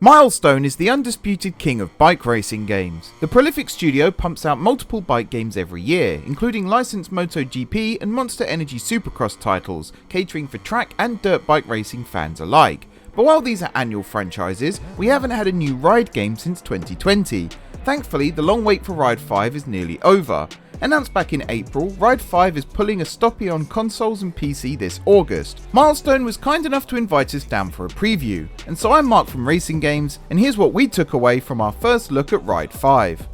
Milestone is the undisputed king of bike racing games. The prolific studio pumps out multiple bike games every year, including licensed MotoGP and Monster Energy Supercross titles, catering for track and dirt bike racing fans alike. But while these are annual franchises, we haven't had a new ride game since 2020. Thankfully, the long wait for Ride 5 is nearly over. Announced back in April, Ride 5 is pulling a stoppie on consoles and PC this August. Milestone was kind enough to invite us down for a preview, and so I'm Mark from RacingGames, and here's what we took away from our first look at Ride 5.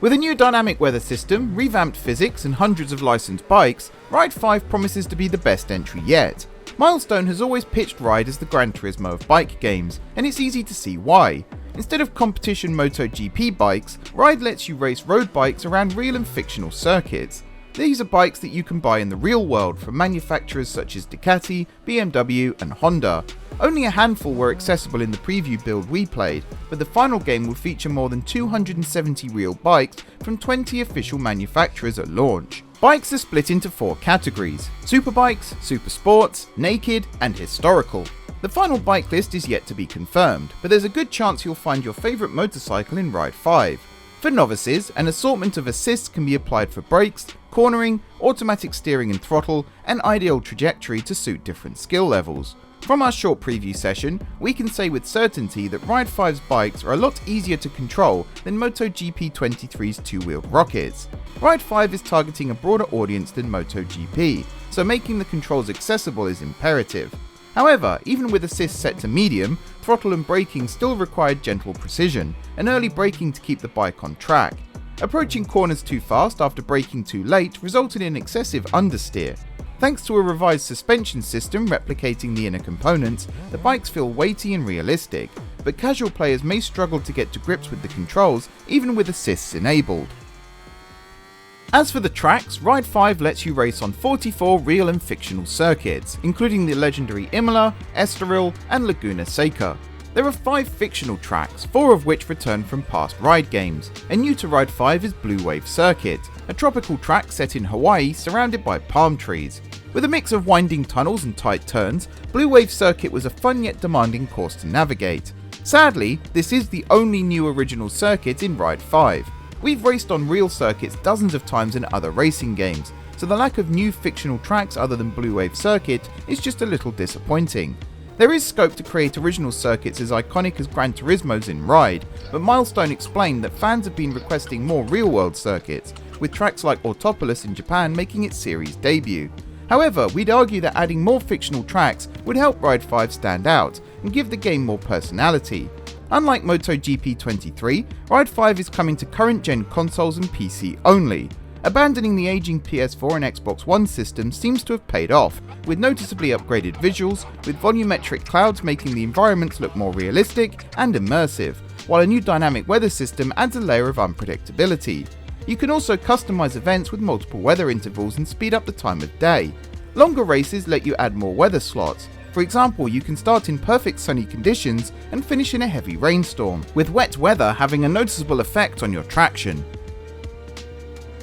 With a new dynamic weather system, revamped physics, and hundreds of licensed bikes, Ride 5 promises to be the best entry yet. Milestone has always pitched Ride as the Gran Turismo of bike games, and it's easy to see why. Instead of competition MotoGP bikes, Ride lets you race road bikes around real and fictional circuits. These are bikes that you can buy in the real world from manufacturers such as Ducati, BMW and Honda. Only a handful were accessible in the preview build we played, but the final game will feature more than 270 real bikes from 20 official manufacturers at launch. Bikes are split into 4 categories: superbikes, super sports, naked and historical. The final bike list is yet to be confirmed, but there's a good chance you'll find your favourite motorcycle in Ride 5. For novices, an assortment of assists can be applied for brakes, cornering, automatic steering and throttle, and ideal trajectory to suit different skill levels. From our short preview session, we can say with certainty that Ride 5's bikes are a lot easier to control than MotoGP 23's two-wheeled rockets. Ride 5 is targeting a broader audience than MotoGP, so making the controls accessible is imperative. However, even with assists set to medium, throttle and braking still required gentle precision, and early braking to keep the bike on track. Approaching corners too fast after braking too late resulted in excessive understeer. Thanks to a revised suspension system replicating the inner components, the bikes feel weighty and realistic, but casual players may struggle to get to grips with the controls even with assists enabled. As for the tracks, Ride 5 lets you race on 44 real and fictional circuits, including the legendary Imola, Estoril and Laguna Seca. There are 5 fictional tracks, 4 of which return from past Ride games, and new to Ride 5 is Blue Wave Circuit, a tropical track set in Hawaii surrounded by palm trees. With a mix of winding tunnels and tight turns, Blue Wave Circuit was a fun yet demanding course to navigate. Sadly, this is the only new original circuit in Ride 5. We've raced on real circuits dozens of times in other racing games, so the lack of new fictional tracks other than Blue Wave Circuit is just a little disappointing. There is scope to create original circuits as iconic as Gran Turismo's in Ride, but Milestone explained that fans have been requesting more real-world circuits, with tracks like Autopolis in Japan making its series debut. However, we'd argue that adding more fictional tracks would help Ride 5 stand out and give the game more personality. Unlike MotoGP 23, Ride 5 is coming to current-gen consoles and PC only. Abandoning the aging PS4 and Xbox One system seems to have paid off, with noticeably upgraded visuals, with volumetric clouds making the environments look more realistic and immersive, while a new dynamic weather system adds a layer of unpredictability. You can also customize events with multiple weather intervals and speed up the time of day. Longer races let you add more weather slots. For example, you can start in perfect sunny conditions and finish in a heavy rainstorm, with wet weather having a noticeable effect on your traction.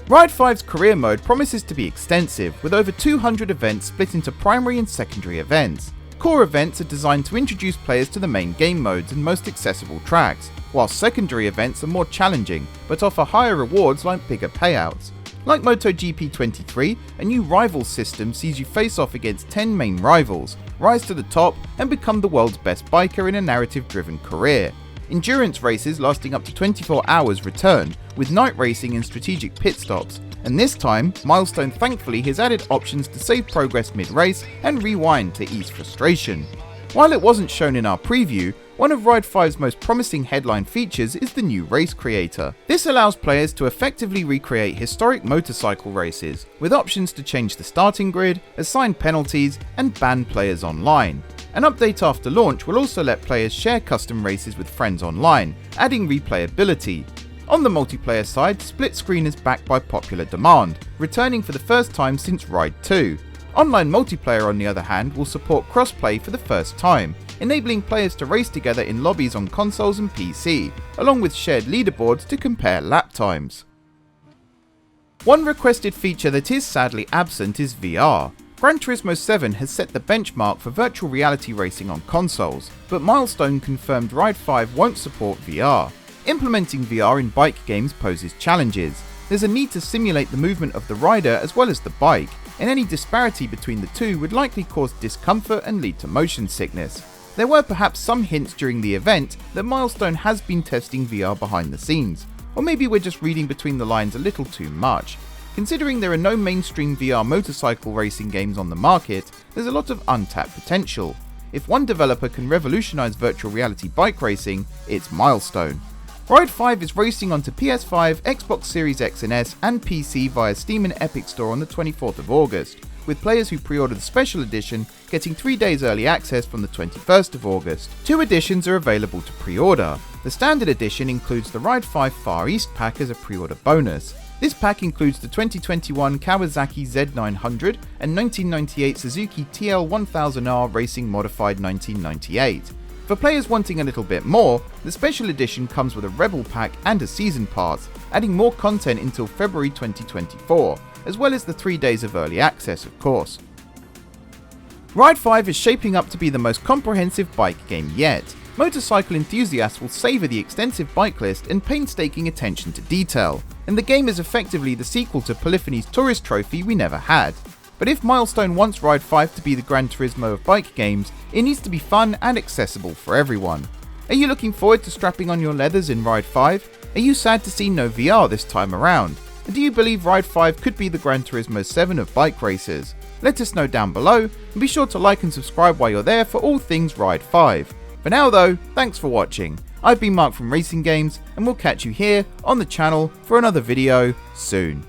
Ride 5's career mode promises to be extensive, with over 200 events split into primary and secondary events. Core events are designed to introduce players to the main game modes and most accessible tracks, while secondary events are more challenging, but offer higher rewards like bigger payouts. Like MotoGP 23, a new rival system sees you face off against 10 main rivals, rise to the top, and become the world's best biker in a narrative-driven career. Endurance races lasting up to 24 hours return, with night racing and strategic pit stops, and this time, Milestone thankfully has added options to save progress mid-race and rewind to ease frustration. While it wasn't shown in our preview, one of Ride 5's most promising headline features is the new Race Creator. This allows players to effectively recreate historic motorcycle races, with options to change the starting grid, assign penalties, and ban players online. An update after launch will also let players share custom races with friends online, adding replayability. On the multiplayer side, split screen is backed by popular demand, returning for the first time since Ride 2. Online multiplayer, on the other hand, will support crossplay for the first time, enabling players to race together in lobbies on consoles and PC, along with shared leaderboards to compare lap times. One requested feature that is sadly absent is VR. Gran Turismo 7 has set the benchmark for virtual reality racing on consoles, but Milestone confirmed Ride 5 won't support VR. Implementing VR in bike games poses challenges. There's a need to simulate the movement of the rider as well as the bike, and any disparity between the two would likely cause discomfort and lead to motion sickness. There were perhaps some hints during the event that Milestone has been testing VR behind the scenes, or maybe we're just reading between the lines a little too much. Considering there are no mainstream VR motorcycle racing games on the market, there's a lot of untapped potential. If one developer can revolutionize virtual reality bike racing, it's Milestone. Ride 5 is racing onto PS5, Xbox Series X and S, and PC via Steam and Epic Store on the 24th of August, with players who pre-order the special edition getting 3 days early access from the 21st of August. 2 editions are available to pre-order. The standard edition includes the Ride 5 Far East pack as a pre-order bonus. This pack includes the 2021 Kawasaki Z900 and 1998 Suzuki TL1000R Racing Modified 1998. For players wanting a little bit more, the special edition comes with a Rebel pack and a Season Pass, adding more content until February 2024, as well as the 3 days of early access, of course. Ride 5 is shaping up to be the most comprehensive bike game yet. Motorcycle enthusiasts will savour the extensive bike list and painstaking attention to detail, and the game is effectively the sequel to Polyphony's Tourist Trophy we never had. But if Milestone wants Ride 5 to be the Gran Turismo of bike games, it needs to be fun and accessible for everyone. Are you looking forward to strapping on your leathers in Ride 5? Are you sad to see no VR this time around? And do you believe Ride 5 could be the Gran Turismo 7 of bike racers? Let us know down below, and be sure to like and subscribe while you're there for all things Ride 5. For now though, thanks for watching. I've been Mark from RacingGames, and we'll catch you here on the channel for another video soon.